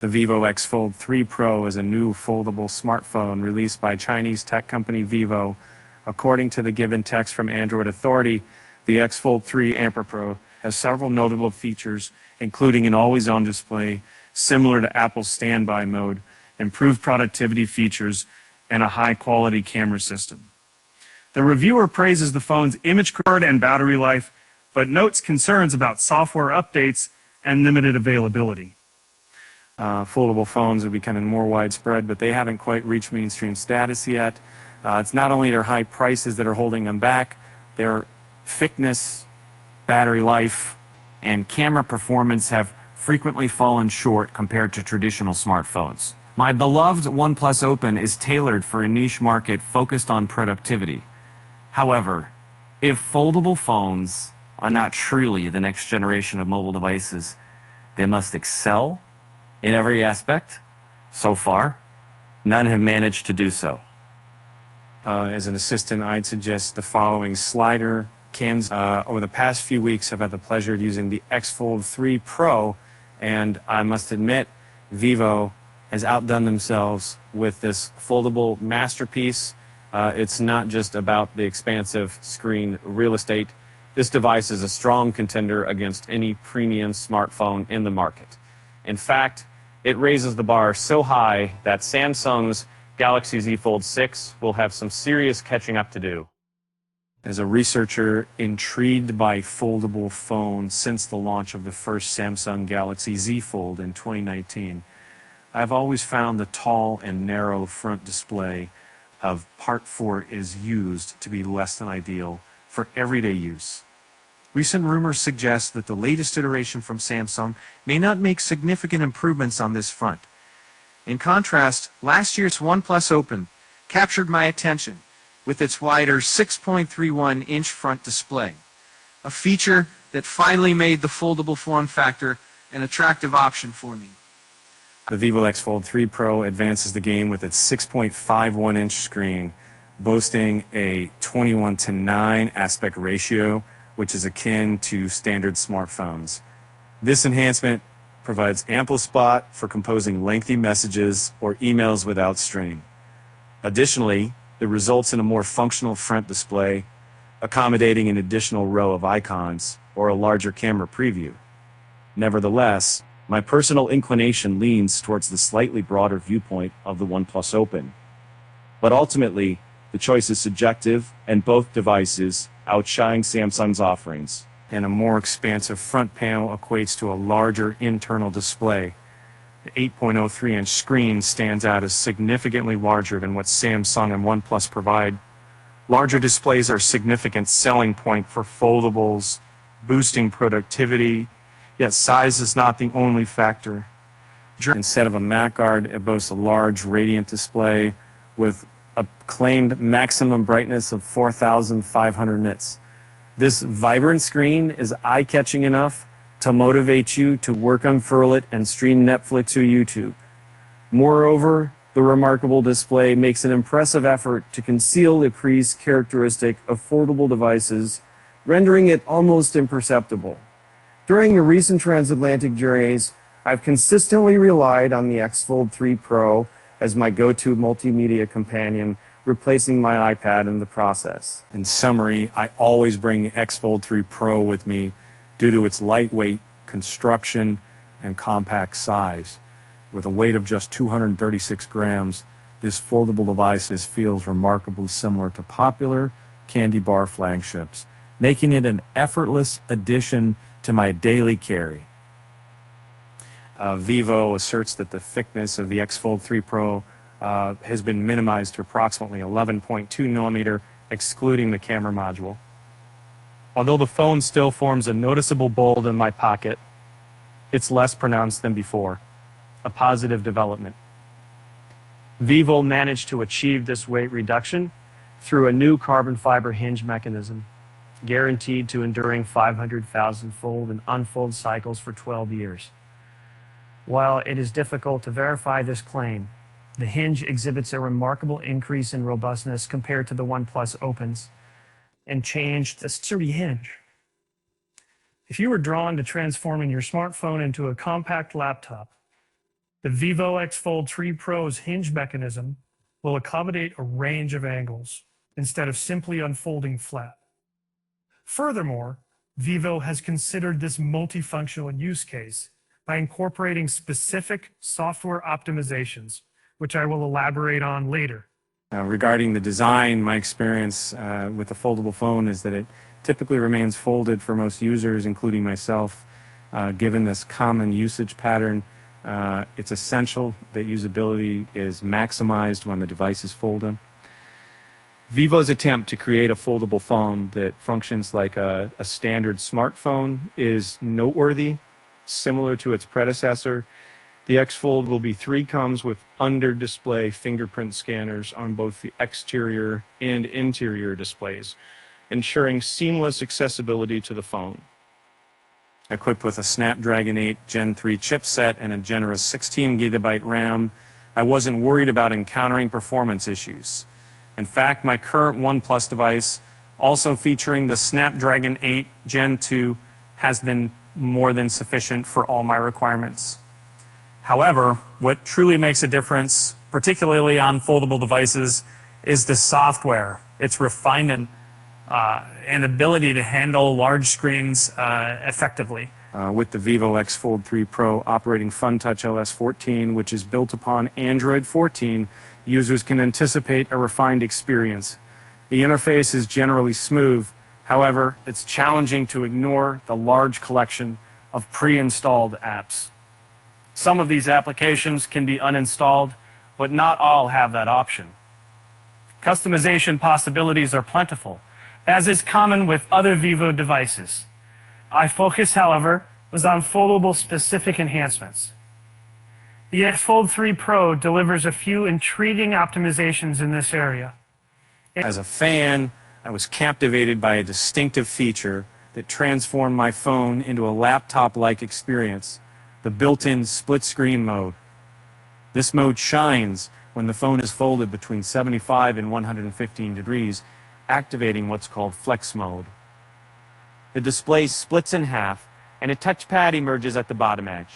The Vivo X Fold 3 Pro is a new foldable smartphone released by Chinese tech company Vivo. According to the given text from Android Authority, the X Fold 3 Ampere Pro has several notable features, including an always-on display, similar to Apple's standby mode, improved productivity features, and a high-quality camera system. The reviewer praises the phone's image quality and battery life, but notes concerns about software updates and limited availability. Foldable phones are becoming more widespread, but they haven't quite reached mainstream status yet. It's not only their high prices that are holding them back, their thickness, battery life, and camera performance have frequently fallen short compared to traditional smartphones. My beloved OnePlus Open is tailored for a niche market focused on productivity. However, if foldable phones are not truly the next generation of mobile devices, they must excel in every aspect. So far, none have managed to do so. As an assistant, I'd suggest the following slider cams. Over the past few weeks, I've had the pleasure of using the X Fold 3 Pro, and I must admit, Vivo has outdone themselves with this foldable masterpiece. It's not just about the expansive screen real estate. This device is a strong contender against any premium smartphone in the market. In fact, it raises the bar so high that Samsung's Galaxy Z Fold 6 will have some serious catching up to do. As a researcher intrigued by foldable phones since the launch of the first Samsung Galaxy Z Fold in 2019, I've always found the tall and narrow front display of Part 4 is used to be less than ideal for everyday use. Recent rumors suggest that the latest iteration from Samsung may not make significant improvements on this front. In contrast, last year's OnePlus Open captured my attention with its wider 6.31-inch front display, a feature that finally made the foldable form factor an attractive option for me. The Vivo X Fold 3 Pro advances the game with its 6.51-inch screen, boasting a 21:9 aspect ratio, which is akin to standard smartphones. This enhancement provides ample spot for composing lengthy messages or emails without strain. Additionally, it results in a more functional front display, accommodating an additional row of icons or a larger camera preview. Nevertheless, my personal inclination leans towards the slightly broader viewpoint of the OnePlus Open. But ultimately, the choice is subjective, and both devices outshine Samsung's offerings. And a more expansive front panel equates to a larger internal display. The 8.03-inch screen stands out as significantly larger than what Samsung and OnePlus provide. Larger displays are a significant selling point for foldables, boosting productivity, yet size is not the only factor. Instead of a mat guard, it boasts a large radiant display with a claimed maximum brightness of 4,500 nits. This vibrant screen is eye-catching enough to motivate you to work unfurl it and stream Netflix or YouTube. Moreover, the remarkable display makes an impressive effort to conceal the crease characteristic of foldable devices, rendering it almost imperceptible. During the recent transatlantic journeys, I've consistently relied on the X Fold 3 Pro as my go-to multimedia companion, replacing my iPad in the process. In summary, I always bring the X Fold 3 Pro with me due to its lightweight construction and compact size. With a weight of just 236 grams, this foldable device feels remarkably similar to popular candy bar flagships, making it an effortless addition to my daily carry. Vivo asserts that the thickness of the X Fold 3 Pro has been minimized to approximately 11.2 millimeter, excluding the camera module. Although the phone still forms a noticeable bulge in my pocket, it's less pronounced than before, a positive development. Vivo managed to achieve this weight reduction through a new carbon fiber hinge mechanism, guaranteed to enduring 500,000 fold and unfold cycles for 12 years. While it is difficult to verify this claim, the hinge exhibits a remarkable increase in robustness compared to the OnePlus Opens and changed the sturdy hinge. If you were drawn to transforming your smartphone into a compact laptop, The Vivo X Fold 3 Pro's hinge mechanism will accommodate a range of angles instead of simply unfolding flat. Furthermore, Vivo has considered this multifunctional use case by incorporating specific software optimizations, which I will elaborate on later. Regarding the design, my experience with the foldable phone is that it typically remains folded for most users, including myself. Given this common usage pattern, it's essential that usability is maximized when the device is folded. Vivo's attempt to create a foldable phone that functions like a standard smartphone is noteworthy. Similar to its predecessor, the X Fold will be 3 comes with under-display fingerprint scanners on both the exterior and interior displays, ensuring seamless accessibility to the phone. Equipped with a Snapdragon 8 Gen 3 chipset and a generous 16 GB RAM, I wasn't worried about encountering performance issues. In fact, my current OnePlus device, also featuring the Snapdragon 8 Gen 2, has been more than sufficient for all my requirements. However, what truly makes a difference, particularly on foldable devices, is the software, its refinement, and ability to handle large screens effectively. With the Vivo X Fold 3 Pro operating FunTouch OS 14, which is built upon Android 14, users can anticipate a refined experience. The interface is generally smooth. However, it's challenging to ignore the large collection of pre-installed apps. Some of these applications can be uninstalled, but not all have that option. Customization possibilities are plentiful, as is common with other Vivo devices. My focus, however, was on foldable-specific enhancements. The X Fold 3 Pro delivers a few intriguing optimizations in this area. As a fan, I was captivated by a distinctive feature that transformed my phone into a laptop-like experience, the built-in split-screen mode. This mode shines when the phone is folded between 75 and 115 degrees, activating what's called flex mode. The display splits in half, and a touchpad emerges at the bottom edge.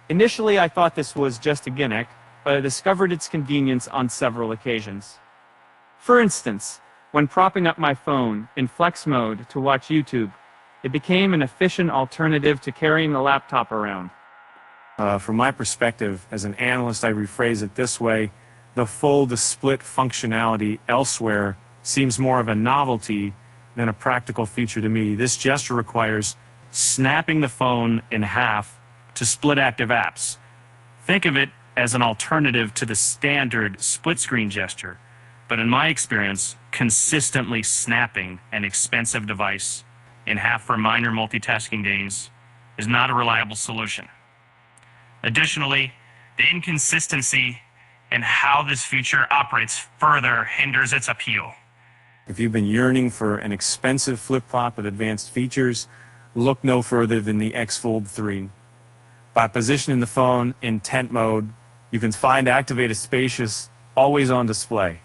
Initially, I thought this was just a gimmick, but I discovered its convenience on several occasions. For instance, when propping up my phone in flex mode to watch YouTube, it became an efficient alternative to carrying the laptop around. From my perspective, as an analyst, I rephrase it this way: the fold-to-split functionality elsewhere seems more of a novelty than a practical feature to me. This gesture requires snapping the phone in half to split active apps. Think of it as an alternative to the standard split-screen gesture, but in my experience, consistently snapping an expensive device in half for minor multitasking gains is not a reliable solution. Additionally, the inconsistency in how this feature operates further hinders its appeal. If you've been yearning for an expensive flip-flop with advanced features, look no further than the X Fold 3. By positioning the phone in tent mode, you can find activate a spacious, always-on display.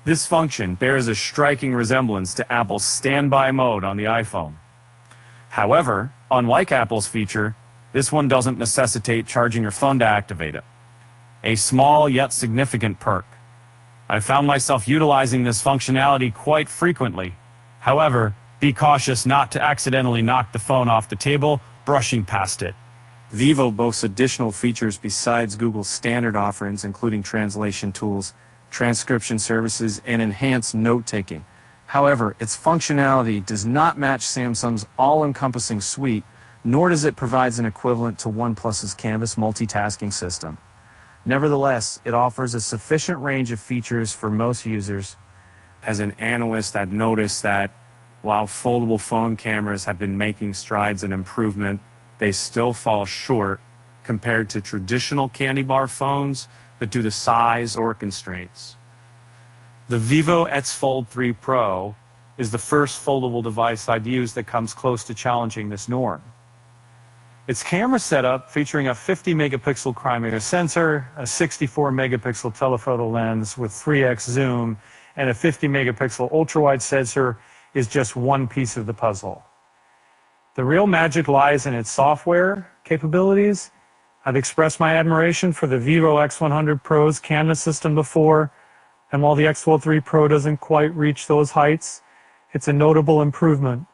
This function bears a striking resemblance to Apple's standby mode on the iPhone. However, unlike Apple's feature, this one doesn't necessitate charging your phone to activate it. A small yet significant perk. I found myself utilizing this functionality quite frequently. However, be cautious not to accidentally knock the phone off the table brushing past it. Vivo boasts additional features besides Google's standard offerings, including translation tools, transcription services, and enhanced note-taking. However, its functionality does not match Samsung's all-encompassing suite, nor does it provide an equivalent to OnePlus's Canvas multitasking system. Nevertheless, it offers a sufficient range of features for most users. As an analyst, I've noticed that while foldable phone cameras have been making strides in improvement, they still fall short compared to traditional candy bar phones that due to size or constraints. The Vivo X Fold 3 Pro is the first foldable device I've used that comes close to challenging this norm. Its camera setup, featuring a 50 megapixel crime sensor, a 64 megapixel telephoto lens with 3x zoom, and a 50 megapixel ultra-wide sensor, is just one piece of the puzzle. The real magic lies in its software capabilities I've expressed my admiration for the Vivo X100 Pro's camera system before, and while the X Fold 3 Pro doesn't quite reach those heights, it's a notable improvement.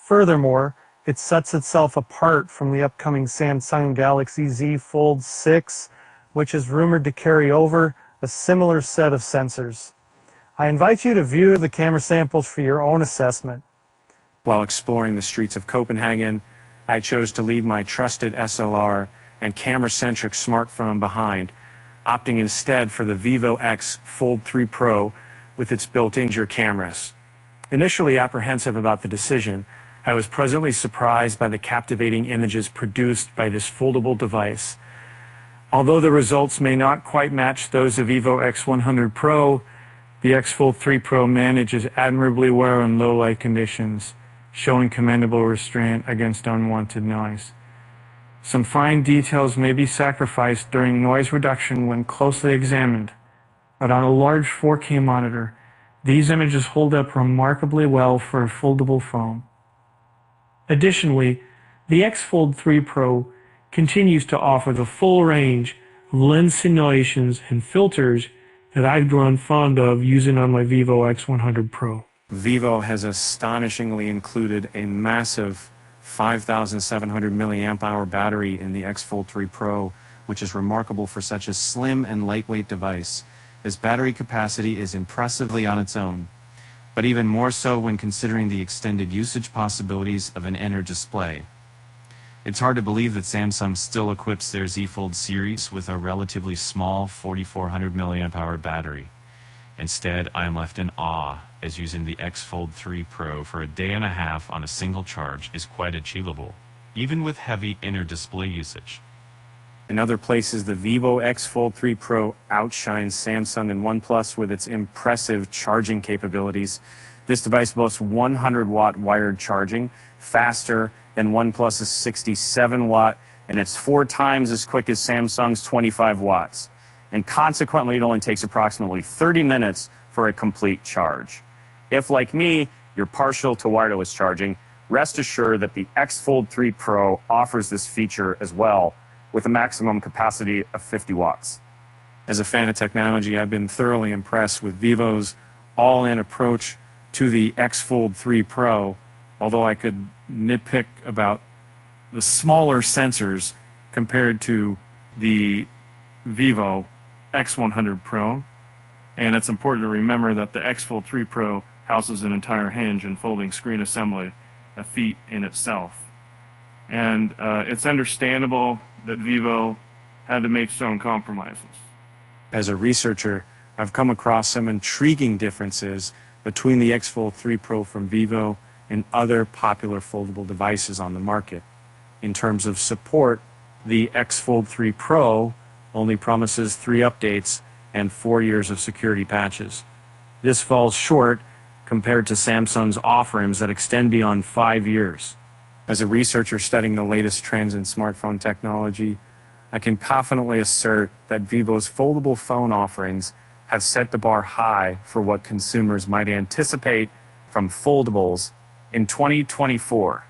Furthermore, it sets itself apart from the upcoming Samsung Galaxy Z Fold 6, which is rumored to carry over a similar set of sensors. I invite you to view the camera samples for your own assessment. While exploring the streets of Copenhagen, I chose to leave my trusted SLR and camera-centric smartphone behind, opting instead for the Vivo X Fold 3 Pro with its built-in cameras. Initially apprehensive about the decision, I was pleasantly surprised by the captivating images produced by this foldable device. Although the results may not quite match those of Vivo X100 Pro, the X Fold 3 Pro manages admirably well in low light conditions, showing commendable restraint against unwanted noise. Some fine details may be sacrificed during noise reduction when closely examined, but on a large 4K monitor, these images hold up remarkably well for a foldable phone. Additionally, the X Fold 3 Pro continues to offer the full range of lens simulations and filters that I've grown fond of using on my Vivo X100 Pro. Vivo has astonishingly included a massive 5,700 milliamp hour battery in the X Fold 3 Pro, which is remarkable for such a slim and lightweight device. This battery capacity is impressively on its own, but even more so when considering the extended usage possibilities of an inner display. It's hard to believe that Samsung still equips their Z Fold series with a relatively small 4,400 mAh battery. Instead, I am left in awe, as using the X Fold 3 Pro for a day and a half on a single charge is quite achievable, even with heavy inner display usage. In other places, the Vivo X Fold 3 Pro outshines Samsung and OnePlus with its impressive charging capabilities. This device boasts 100-watt wired charging, faster than OnePlus's 67-watt, and it's 4 times as quick as Samsung's 25 watts. And consequently, it only takes approximately 30 minutes for a complete charge. If, like me, you're partial to wireless charging, rest assured that the X Fold 3 Pro offers this feature as well, with a maximum capacity of 50 watts. As a fan of technology, I've been thoroughly impressed with Vivo's all-in approach to the X Fold 3 Pro, although I could nitpick about the smaller sensors compared to the Vivo X100 Pro. And it's important to remember that the X Fold 3 Pro houses an entire hinge and folding screen assembly, a feat in itself. And it's understandable that Vivo had to make some compromises. As a researcher, I've come across some intriguing differences between the X Fold 3 Pro from Vivo and other popular foldable devices on the market. In terms of support, the X Fold 3 Pro only promises 3 updates and 4 years of security patches. This falls short compared to Samsung's offerings that extend beyond 5 years. As a researcher studying the latest trends in smartphone technology, I can confidently assert that Vivo's foldable phone offerings have set the bar high for what consumers might anticipate from foldables in 2024.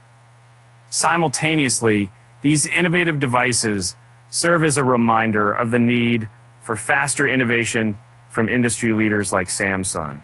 Simultaneously, these innovative devices serve as a reminder of the need for faster innovation from industry leaders like Samsung.